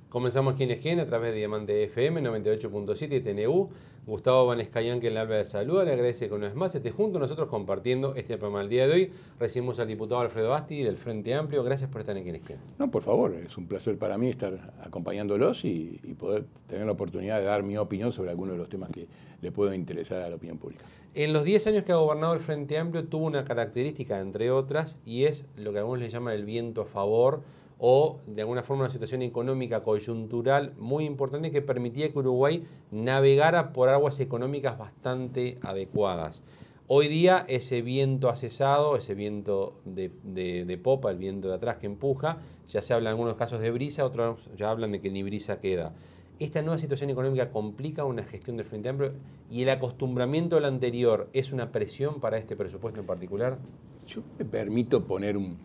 Comenzamos Quién es Quién a través de Diamante FM 98.7 TNU. Gustavo Vanescayan, que en la alba de salud, le agradece que una vez más esté junto a nosotros compartiendo este programa el día de hoy. Recibimos al diputado Alfredo Asti del Frente Amplio. Gracias por estar en Quién es Quién. No, por favor, es un placer para mí estar acompañándolos y poder tener la oportunidad de dar mi opinión sobre algunos de los temas que le pueden interesar a la opinión pública. En los 10 años que ha gobernado el Frente Amplio tuvo una característica, entre otras, y es lo que algunos le llaman el viento a favor, o de alguna forma una situación económica coyuntural muy importante que permitía que Uruguay navegara por aguas económicas bastante adecuadas. Hoy día ese viento ha cesado, ese viento de popa, el viento de atrás que empuja, ya se habla en algunos casos de brisa, otros ya hablan de que ni brisa queda. Esta nueva situación económica complica una gestión del Frente Amplio y el acostumbramiento al anterior es una presión para este presupuesto en particular. Yo me permito poner un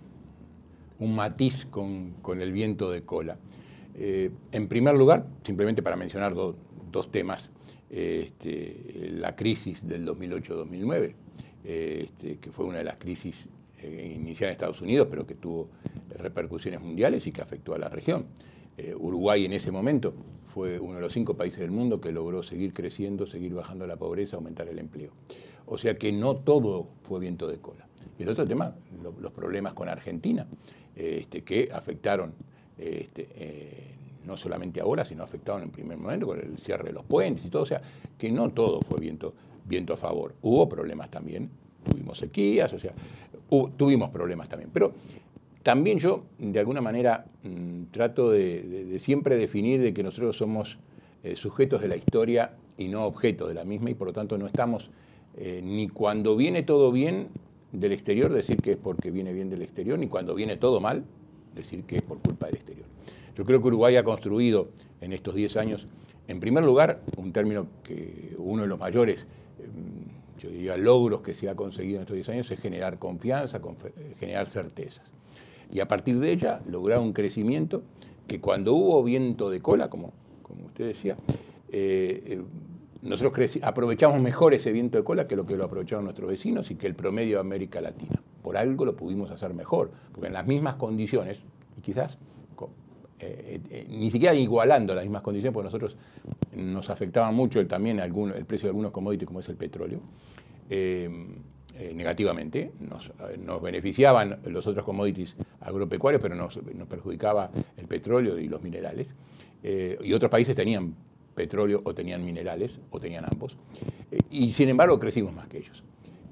matiz con el viento de cola. En primer lugar, simplemente para mencionar dos temas, la crisis del 2008-2009, que fue una de las crisis iniciadas en Estados Unidos, pero que tuvo repercusiones mundiales y que afectó a la región. Uruguay en ese momento fue uno de los 5 países del mundo que logró seguir creciendo, seguir bajando la pobreza, aumentar el empleo. O sea que no todo fue viento de cola. Y el otro tema, los problemas con Argentina, que afectaron no solamente ahora, sino afectaron en primer momento con el cierre de los puentes y todo. O sea, que no todo fue viento a favor. Hubo problemas también, tuvimos sequías, o sea, tuvimos problemas también. Pero también yo, de alguna manera, trato de siempre definir de que nosotros somos sujetos de la historia y no objetos de la misma, y por lo tanto no estamos ni cuando viene todo bien del exterior decir que es porque viene bien del exterior, ni cuando viene todo mal decir que es por culpa del exterior. Yo creo que Uruguay ha construido en estos 10 años, en primer lugar, un término que uno de los mayores, yo diría, logros que se ha conseguido en estos 10 años es generar confianza, generar certezas. Y a partir de ella, lograr un crecimiento que cuando hubo viento de cola, como usted decía, nosotros aprovechamos mejor ese viento de cola que lo aprovecharon nuestros vecinos y que el promedio de América Latina. Por algo lo pudimos hacer mejor, porque en las mismas condiciones, y quizás ni siquiera igualando las mismas condiciones, porque nosotros nos afectaba mucho también el precio de algunos commodities, como es el petróleo, negativamente. Nos beneficiaban los otros commodities agropecuarios, pero nos perjudicaba el petróleo y los minerales. Y otros países tenían petróleo o tenían minerales, o tenían ambos. Y sin embargo crecimos más que ellos,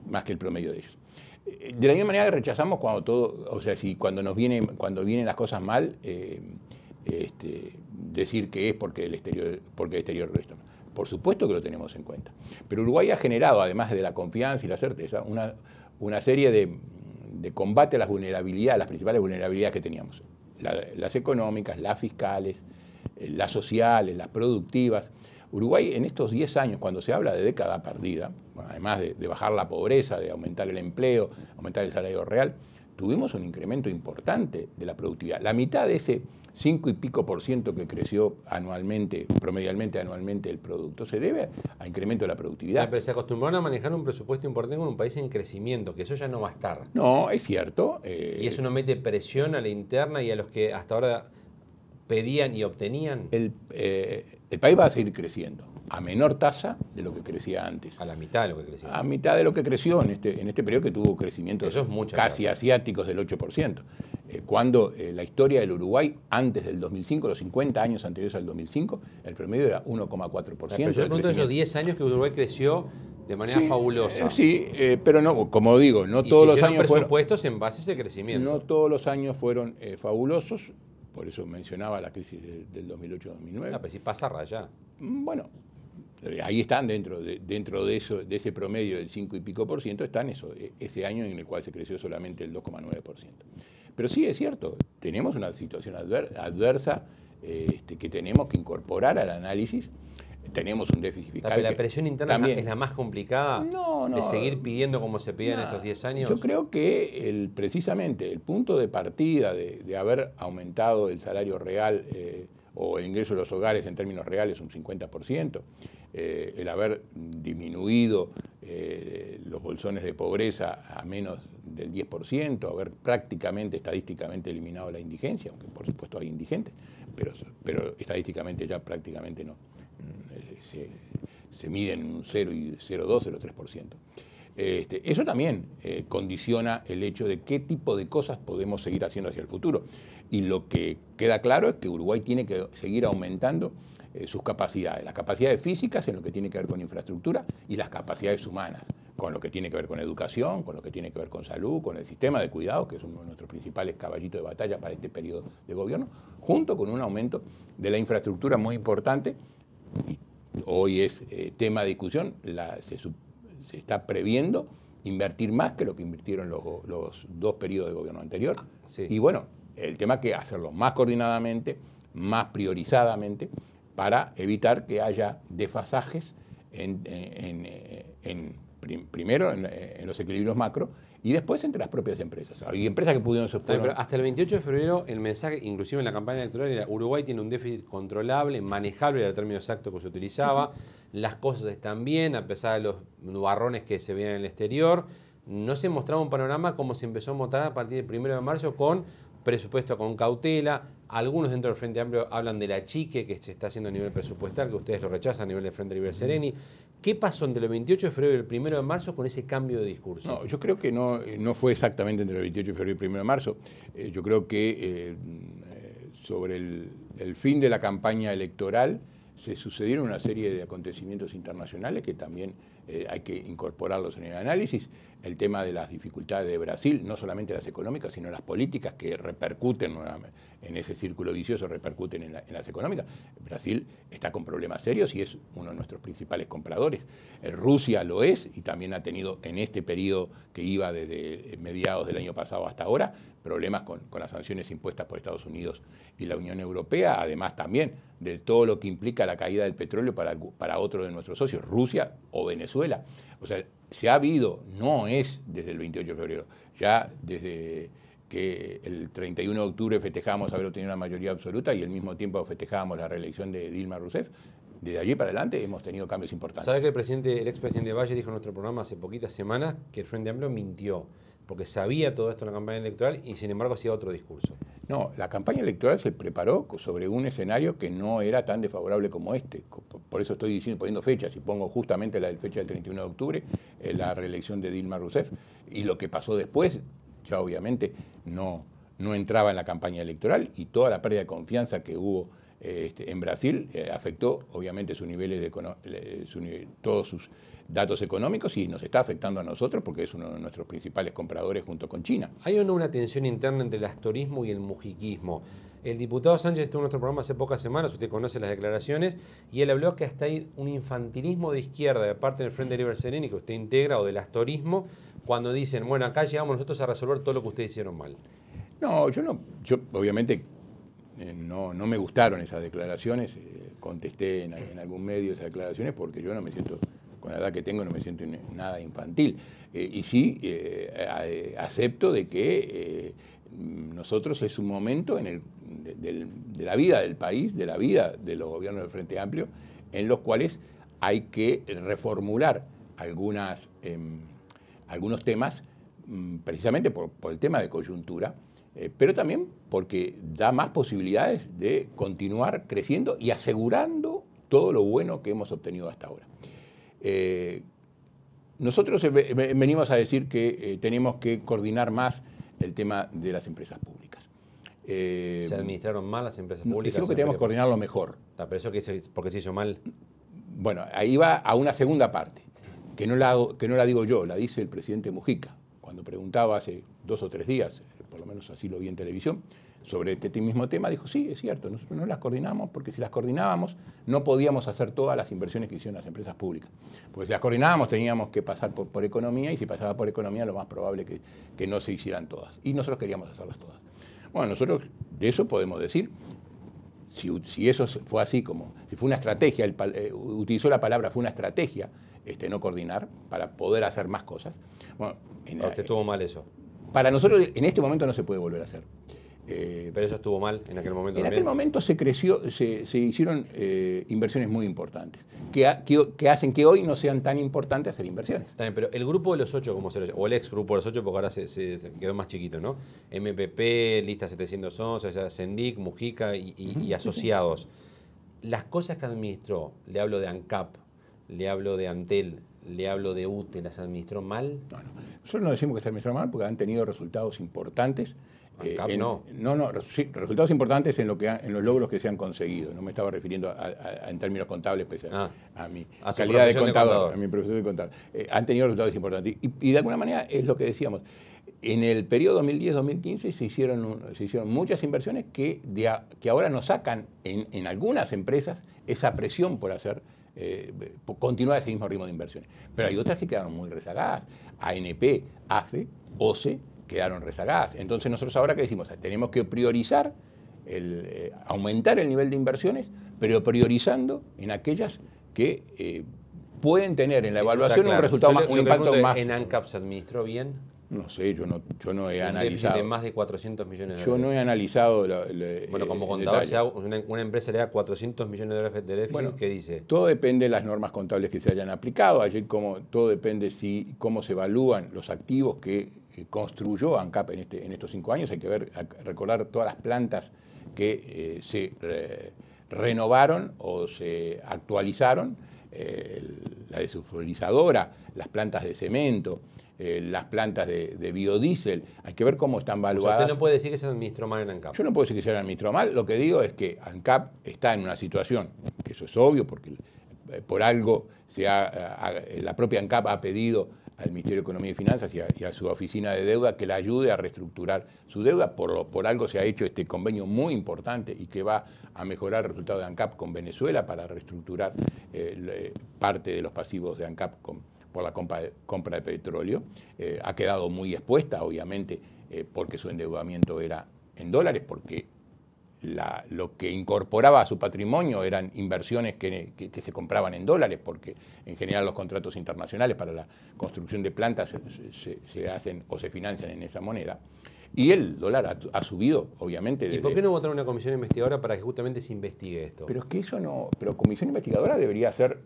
más que el promedio de ellos. De la misma manera que rechazamos cuando vienen las cosas mal, decir que es porque el exterior resta. Por supuesto que lo tenemos en cuenta. Pero Uruguay ha generado, además de la confianza y la certeza, una serie de combate a las vulnerabilidades, las principales vulnerabilidades que teníamos. Las económicas, las fiscales, las sociales, las productivas. Uruguay en estos 10 años, cuando se habla de década perdida, además de bajar la pobreza, de aumentar el empleo, aumentar el salario real, tuvimos un incremento importante de la productividad. La mitad de ese 5 y pico % que creció anualmente, promedialmente anualmente el producto, se debe a incremento de la productividad. Pero se acostumbraron a manejar un presupuesto importante con un país en crecimiento, que eso ya no va a estar. No, es cierto. Y eso no mete presión a la interna y a los que hasta ahora pedían y obtenían. El país va a seguir creciendo a menor tasa de lo que crecía antes. A la mitad de lo que creció. A mitad de lo que creció en este periodo, que tuvo crecimientos casi asiáticos del 8%. Cuando la historia del Uruguay, antes del 2005, los 50 años anteriores al 2005, el promedio era 1,4%. Pero yo pregunto esos 10 años que Uruguay creció de manera fabulosa. Pero no, como digo, no todos los años presupuestos en base a ese crecimiento. No todos los años fueron fabulosos. Por eso mencionaba la crisis del 2008-2009. Pero si pasa raya. Bueno, ahí están dentro de ese promedio del 5 y pico %, están ese año en el cual se creció solamente el 2,9%. Pero sí es cierto, tenemos una situación adversa que tenemos que incorporar al análisis. Tenemos un déficit fiscal. Pero la presión interna también es la más complicada de seguir pidiendo como se pide en estos 10 años. Yo creo que precisamente el punto de partida de haber aumentado el salario real o el ingreso de los hogares en términos reales un 50%, el haber disminuido los bolsones de pobreza a menos del 10%, haber prácticamente estadísticamente eliminado la indigencia, aunque por supuesto hay indigentes, pero estadísticamente ya prácticamente no. Se miden un 0 y 0,2, 0,3%. Eso también condiciona el hecho de qué tipo de cosas podemos seguir haciendo hacia el futuro. Y lo que queda claro es que Uruguay tiene que seguir aumentando sus capacidades, las capacidades físicas en lo que tiene que ver con infraestructura y las capacidades humanas, con lo que tiene que ver con educación, con lo que tiene que ver con salud, con el sistema de cuidados, que es uno de nuestros principales caballitos de batalla para este periodo de gobierno, junto con un aumento de la infraestructura muy importante. Y hoy es tema de discusión, se está previendo invertir más que lo que invirtieron los 2 periodos de gobierno anterior. Sí. Y bueno, el tema es que hacerlo más coordinadamente, más priorizadamente, para evitar que haya desfasajes primero en los equilibrios macro y después entre las propias empresas. Hay empresas que pudieron pero hasta el 28 de febrero el mensaje, inclusive en la campaña electoral, era Uruguay tiene un déficit controlable, manejable, era el término exacto que se utilizaba, las cosas están bien, a pesar de los nubarrones que se veían en el exterior. No se mostraba un panorama como se empezó a mostrar a partir del 1 de marzo con presupuesto con cautela. Algunos dentro del Frente Amplio hablan del achique que se está haciendo a nivel presupuestal, que ustedes lo rechazan a nivel del Frente Libre Sereni. ¿Qué pasó entre el 28 de febrero y el 1 de marzo con ese cambio de discurso? No, yo creo que no fue exactamente entre el 28 de febrero y el 1 de marzo. Yo creo que sobre el fin de la campaña electoral se sucedieron una serie de acontecimientos internacionales que también hay que incorporarlos en el análisis. El tema de las dificultades de Brasil, no solamente las económicas, sino las políticas que repercuten en ese círculo vicioso, repercuten en las económicas. Brasil está con problemas serios y es uno de nuestros principales compradores. Rusia lo es y también ha tenido en este periodo que iba desde mediados del año pasado hasta ahora problemas con las sanciones impuestas por Estados Unidos y la Unión Europea, además también de todo lo que implica la caída del petróleo para otro de nuestros socios, Rusia o Venezuela. O sea, se ha habido, no es desde el 28 de febrero, ya desde que el 31 de octubre festejábamos haber obtenido una mayoría absoluta y al mismo tiempo festejábamos la reelección de Dilma Rousseff. Desde allí para adelante hemos tenido cambios importantes. ¿Sabe que el expresidente Valle dijo en nuestro programa hace poquitas semanas que el Frente Amplio mintió? Porque sabía todo esto en la campaña electoral y sin embargo hacía otro discurso. No, la campaña electoral se preparó sobre un escenario que no era tan desfavorable como este. Por eso estoy poniendo fechas y pongo justamente la fecha del 31 de octubre, la reelección de Dilma Rousseff. Y lo que pasó después, ya obviamente no entraba en la campaña electoral y toda la pérdida de confianza que hubo en Brasil afectó obviamente sus niveles todos sus datos económicos y nos está afectando a nosotros porque es uno de nuestros principales compradores junto con China. Hay una tensión interna entre el astorismo y el mujiquismo. El diputado Sánchez estuvo en nuestro programa hace pocas semanas, usted conoce las declaraciones, y él habló que hasta hay un infantilismo de izquierda de parte del Frente Libre Sereni que usted integra o del astorismo cuando dicen, bueno, acá llegamos nosotros a resolver todo lo que ustedes hicieron mal. No, yo obviamente no me gustaron esas declaraciones, contesté en algún medio esas declaraciones porque yo no me siento, con la edad que tengo, no me siento nada infantil. Y sí, acepto de que nosotros es un momento de la vida del país, de la vida de los gobiernos del Frente Amplio, en los cuales hay que reformular algunos temas, precisamente por el tema de coyuntura, pero también porque da más posibilidades de continuar creciendo y asegurando todo lo bueno que hemos obtenido hasta ahora. Nosotros venimos a decir que tenemos que coordinar más el tema de las empresas públicas. ¿Se administraron mal las empresas públicas? Decimos que tenemos que coordinarlo mejor. ¿Pero eso porque se hizo mal? Bueno, ahí va a una segunda parte, que no la digo yo, la dice el presidente Mujica, cuando preguntaba hace 2 o 3 días, por lo menos así lo vi en televisión, sobre este mismo tema, dijo, sí, es cierto, nosotros no las coordinamos porque si las coordinábamos no podíamos hacer todas las inversiones que hicieron las empresas públicas. Porque si las coordinábamos teníamos que pasar por economía y si pasaba por economía lo más probable que no se hicieran todas. Y nosotros queríamos hacerlas todas. Bueno, nosotros de eso podemos decir, si eso fue así como, si fue una estrategia, utilizó la palabra, fue una estrategia no coordinar para poder hacer más cosas. Bueno, ¿Usted estuvo mal eso? Para nosotros en este momento no se puede volver a hacer. Pero eso estuvo mal en aquel momento En también. aquel momento se creció, se hicieron inversiones muy importantes, que hacen que hoy no sean tan importantes hacer inversiones. También, pero el grupo de los 8, como se lo llama, o el ex grupo de los 8, porque ahora se quedó más chiquito, ¿no? MPP, Lista 711, o sea, Sendic, Mujica y asociados. Las cosas que administró, le hablo de ANCAP, le hablo de Antel, le hablo de UTE, ¿las administró mal? No. Nosotros no decimos que se administró mal porque han tenido resultados importantes. ANCAP no. Sí, resultados importantes en los logros que se han conseguido. No me estaba refiriendo en términos contables, pese a mi calidad de contador, a mi profesión de contador. Han tenido resultados importantes. Y de alguna manera es lo que decíamos. En el periodo 2010-2015 se hicieron muchas inversiones que ahora nos sacan en algunas empresas esa presión por continuar ese mismo ritmo de inversiones. Pero hay otras que quedaron muy rezagadas. ANP, AFE, OCE quedaron rezagadas. Entonces nosotros ahora ¿qué decimos? Tenemos que priorizar, aumentar el nivel de inversiones, pero priorizando en aquellas que pueden tener en la evaluación un resultado un impacto más. ¿En ANCAP se administró bien? No sé, yo no he analizado. Un déficit de más de 400 millones de dólares. Yo no he analizado. Bueno, como contador, si una empresa le da 400 millones de dólares de déficit, bueno, ¿qué dice? Todo depende de las normas contables que se hayan aplicado. Allí todo depende cómo se evalúan los activos que construyó ANCAP en estos 5 años. Hay que recordar todas las plantas que se renovaron o se actualizaron. La desulfurizadora, las plantas de cemento, las plantas de biodiesel, hay que ver cómo están valuadas. O sea, usted no puede decir que se administró mal en ANCAP. Yo no puedo decir que se administró mal, lo que digo es que ANCAP está en una situación, que eso es obvio, porque por algo la propia ANCAP ha pedido al Ministerio de Economía y Finanzas y a su oficina de deuda que la ayude a reestructurar su deuda. Por algo se ha hecho este convenio muy importante y que va a mejorar el resultado de ANCAP con Venezuela para reestructurar parte de los pasivos de ANCAP por la compra de petróleo. Ha quedado muy expuesta, obviamente, porque su endeudamiento era en dólares, porque lo que incorporaba a su patrimonio eran inversiones que se compraban en dólares, porque en general los contratos internacionales para la construcción de plantas se hacen o se financian en esa moneda. Y el dólar ha subido, obviamente. ¿Y por qué no votar una comisión investigadora para que justamente se investigue esto? Pero es que eso no. Pero comisión investigadora debería ser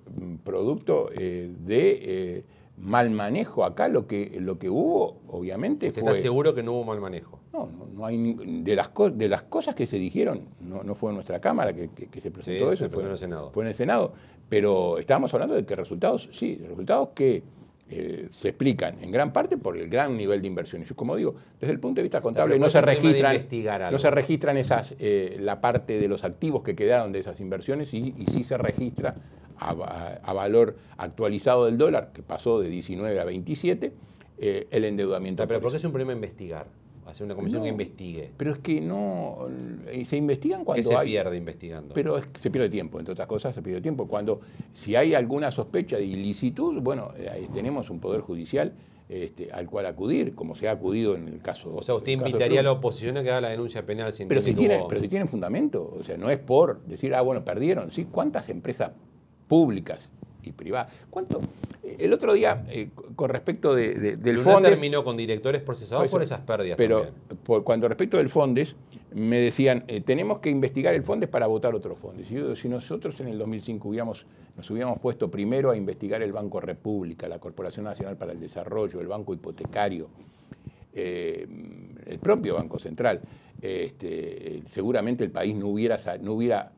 producto de mal manejo. Acá lo que hubo, obviamente, ¿Usted está seguro que no hubo mal manejo? No hay de las cosas que se dijeron, no fue en nuestra Cámara que se presentó eso, fue en el Senado. Fue en el Senado. Pero estábamos hablando de que resultados que se explican en gran parte por el gran nivel de inversiones. Yo, como digo, desde el punto de vista contable no se registran la parte de los activos que quedaron de esas inversiones y sí se registra a valor actualizado del dólar, que pasó de 19 a 27, el endeudamiento. Pero ¿por qué es un problema investigar? Hacer una comisión que investigue. Pero es que no se investigan cuando ¿Qué se pierde investigando? Pero se pierde tiempo, entre otras cosas se pierde tiempo. Si hay alguna sospecha de ilicitud, bueno, tenemos un poder judicial al cual acudir, como se ha acudido en el caso. O sea, usted invitaría a la oposición a que haga la denuncia penal sin pero si tienen fundamento, o sea, no es por decir, bueno, perdieron, ¿sí? ¿Cuántas empresas públicas y privadas? El otro día, con respecto del Fondes... terminó con directores procesados por esas pérdidas. Pero cuando respecto del Fondes, me decían, tenemos que investigar el Fondes para votar otro Fondes. Si nosotros en el 2005 nos hubiéramos puesto primero a investigar el Banco República, la Corporación Nacional para el Desarrollo, el Banco Hipotecario, el propio Banco Central, seguramente el país no hubiera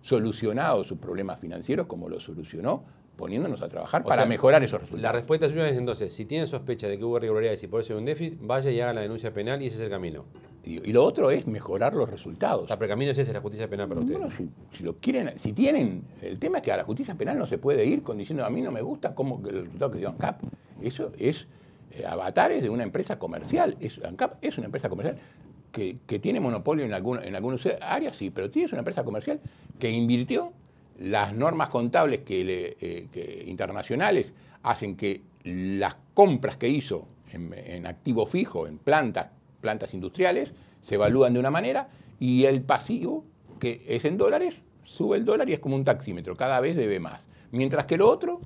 solucionado sus problemas financieros como lo solucionó, poniéndonos a trabajar para mejorar esos resultados. La respuesta suya es entonces, si tiene sospecha de que hubo irregularidades y por eso hay un déficit, vaya y haga la denuncia penal y ese es el camino. Y lo otro es mejorar los resultados. Pero el camino es ese, la justicia penal para ustedes. Bueno, si lo quieren, si tienen, el tema es que a la justicia penal no se puede ir diciendo a mí no me gusta el resultado que dio ANCAP. Eso es avatares de una empresa comercial. ANCAP es una empresa comercial que tiene monopolio en algunas áreas, sí, pero es una empresa comercial que invirtió. Las normas contables internacionales hacen que las compras que hizo en activo fijo, en plantas industriales, se evalúan de una manera y el pasivo, que es en dólares, sube el dólar y es como un taxímetro, cada vez debe más. Mientras que lo otro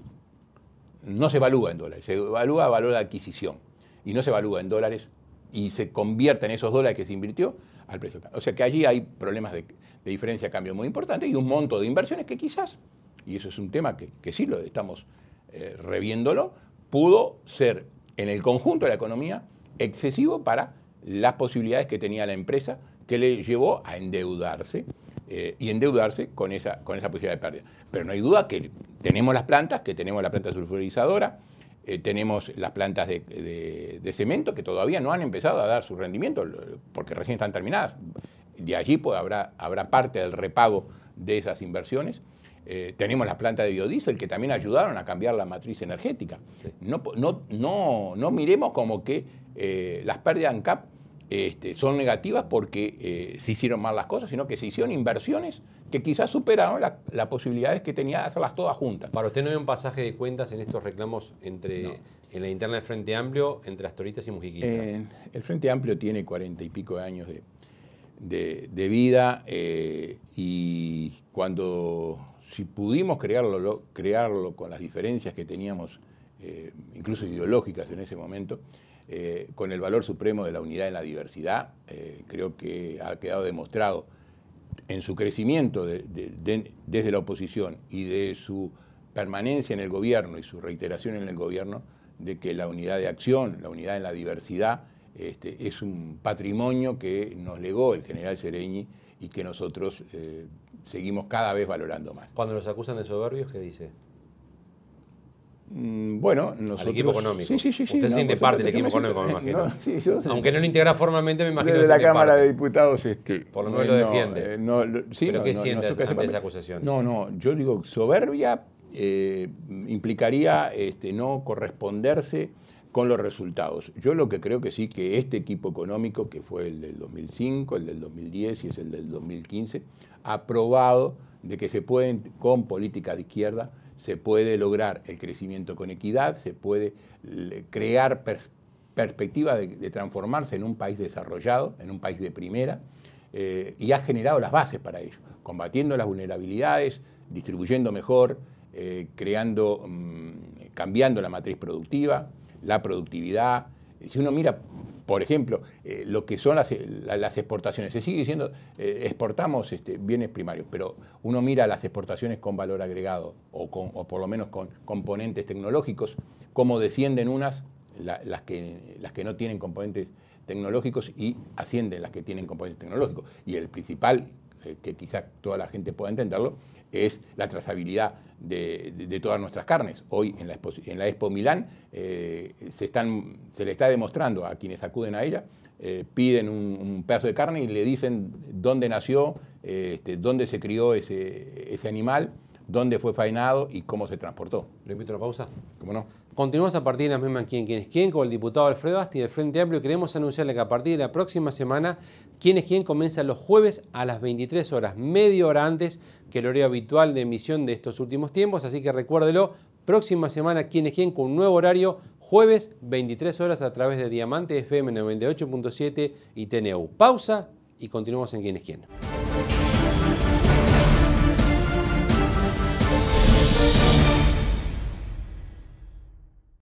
no se evalúa en dólares, se evalúa a valor de adquisición y no se evalúa en dólares y se convierte en esos dólares que se invirtió al precio. O sea que allí hay problemas de diferencia de cambio muy importantes y un monto de inversiones que quizás, y eso es un tema que sí lo estamos reviéndolo, pudo ser en el conjunto de la economía excesivo para las posibilidades que tenía la empresa, que le llevó a endeudarse y endeudarse con esa posibilidad de pérdida. Pero no hay duda que tenemos las plantas, que tenemos la planta sulfurizadora, tenemos las plantas de cemento que todavía no han empezado a dar su rendimiento porque recién están terminadas. De allí pues, habrá parte del repago de esas inversiones. Tenemos las plantas de biodiesel que también ayudaron a cambiar la matriz energética. Sí. No miremos como que las pérdidas en CAP son negativas porque se hicieron mal las cosas, sino que se hicieron inversiones que quizás superaron las posibilidades que tenía de hacerlas todas juntas. Para usted no hay un pasaje de cuentas en estos reclamos en la interna del Frente Amplio entre Astoritas y Mujiquistas. El Frente Amplio tiene 40 y pico de años de vida y si pudimos crearlo con las diferencias que teníamos, incluso ideológicas en ese momento, con el valor supremo de la unidad en la diversidad, creo que ha quedado demostrado en su crecimiento desde la oposición y de su permanencia en el gobierno y su reiteración en el gobierno, de que la unidad de acción, la unidad en la diversidad, es un patrimonio que nos legó el general Seregni y que nosotros seguimos cada vez valorando más. Cuando los acusan de soberbios, ¿qué dice? Bueno, nosotros... Al equipo económico. Sí. Usted se siente parte del equipo económico, me imagino. Sí, aunque no lo integra formalmente, me imagino desde que la Cámara parte. de Diputados... Por lo menos lo defiende. ¿Pero qué siente ante esa acusación? No, yo digo, soberbia implicaría no corresponderse con los resultados. Yo lo que creo que sí, que este equipo económico, que fue el del 2005, el del 2010 y es el del 2015, ha probado de que se pueden, con políticas de izquierda, se puede lograr el crecimiento con equidad, se puede crear perspectiva de transformarse en un país desarrollado, en un país de primera, y ha generado las bases para ello, combatiendo las vulnerabilidades, distribuyendo mejor, cambiando la matriz productiva, la productividad. Si uno mira, por ejemplo, lo que son las exportaciones, se sigue diciendo exportamos bienes primarios, pero uno mira las exportaciones con valor agregado o por lo menos con componentes tecnológicos, cómo descienden las que no tienen componentes tecnológicos y ascienden las que tienen componentes tecnológicos. Y el principal, que quizás toda la gente pueda entenderlo, es la trazabilidad de todas nuestras carnes. Hoy en la Expo Milán se le está demostrando a quienes acuden a ella, piden un pedazo de carne y le dicen dónde nació, dónde se crió ese animal, dónde fue faenado y cómo se transportó. ¿Le invito a una pausa? ¿Cómo no? Continuamos a partir de la misma Quién es Quién con el diputado Alfredo Asti del Frente Amplio. Queremos anunciarle que a partir de la próxima semana Quién es Quién comienza los jueves a las 23 horas, media hora antes que el horario habitual de emisión de estos últimos tiempos. Así que recuérdelo, próxima semana Quién es Quién con un nuevo horario, jueves 23 horas a través de Diamante FM 98.7 y TNU. Pausa y continuamos en Quién es Quién.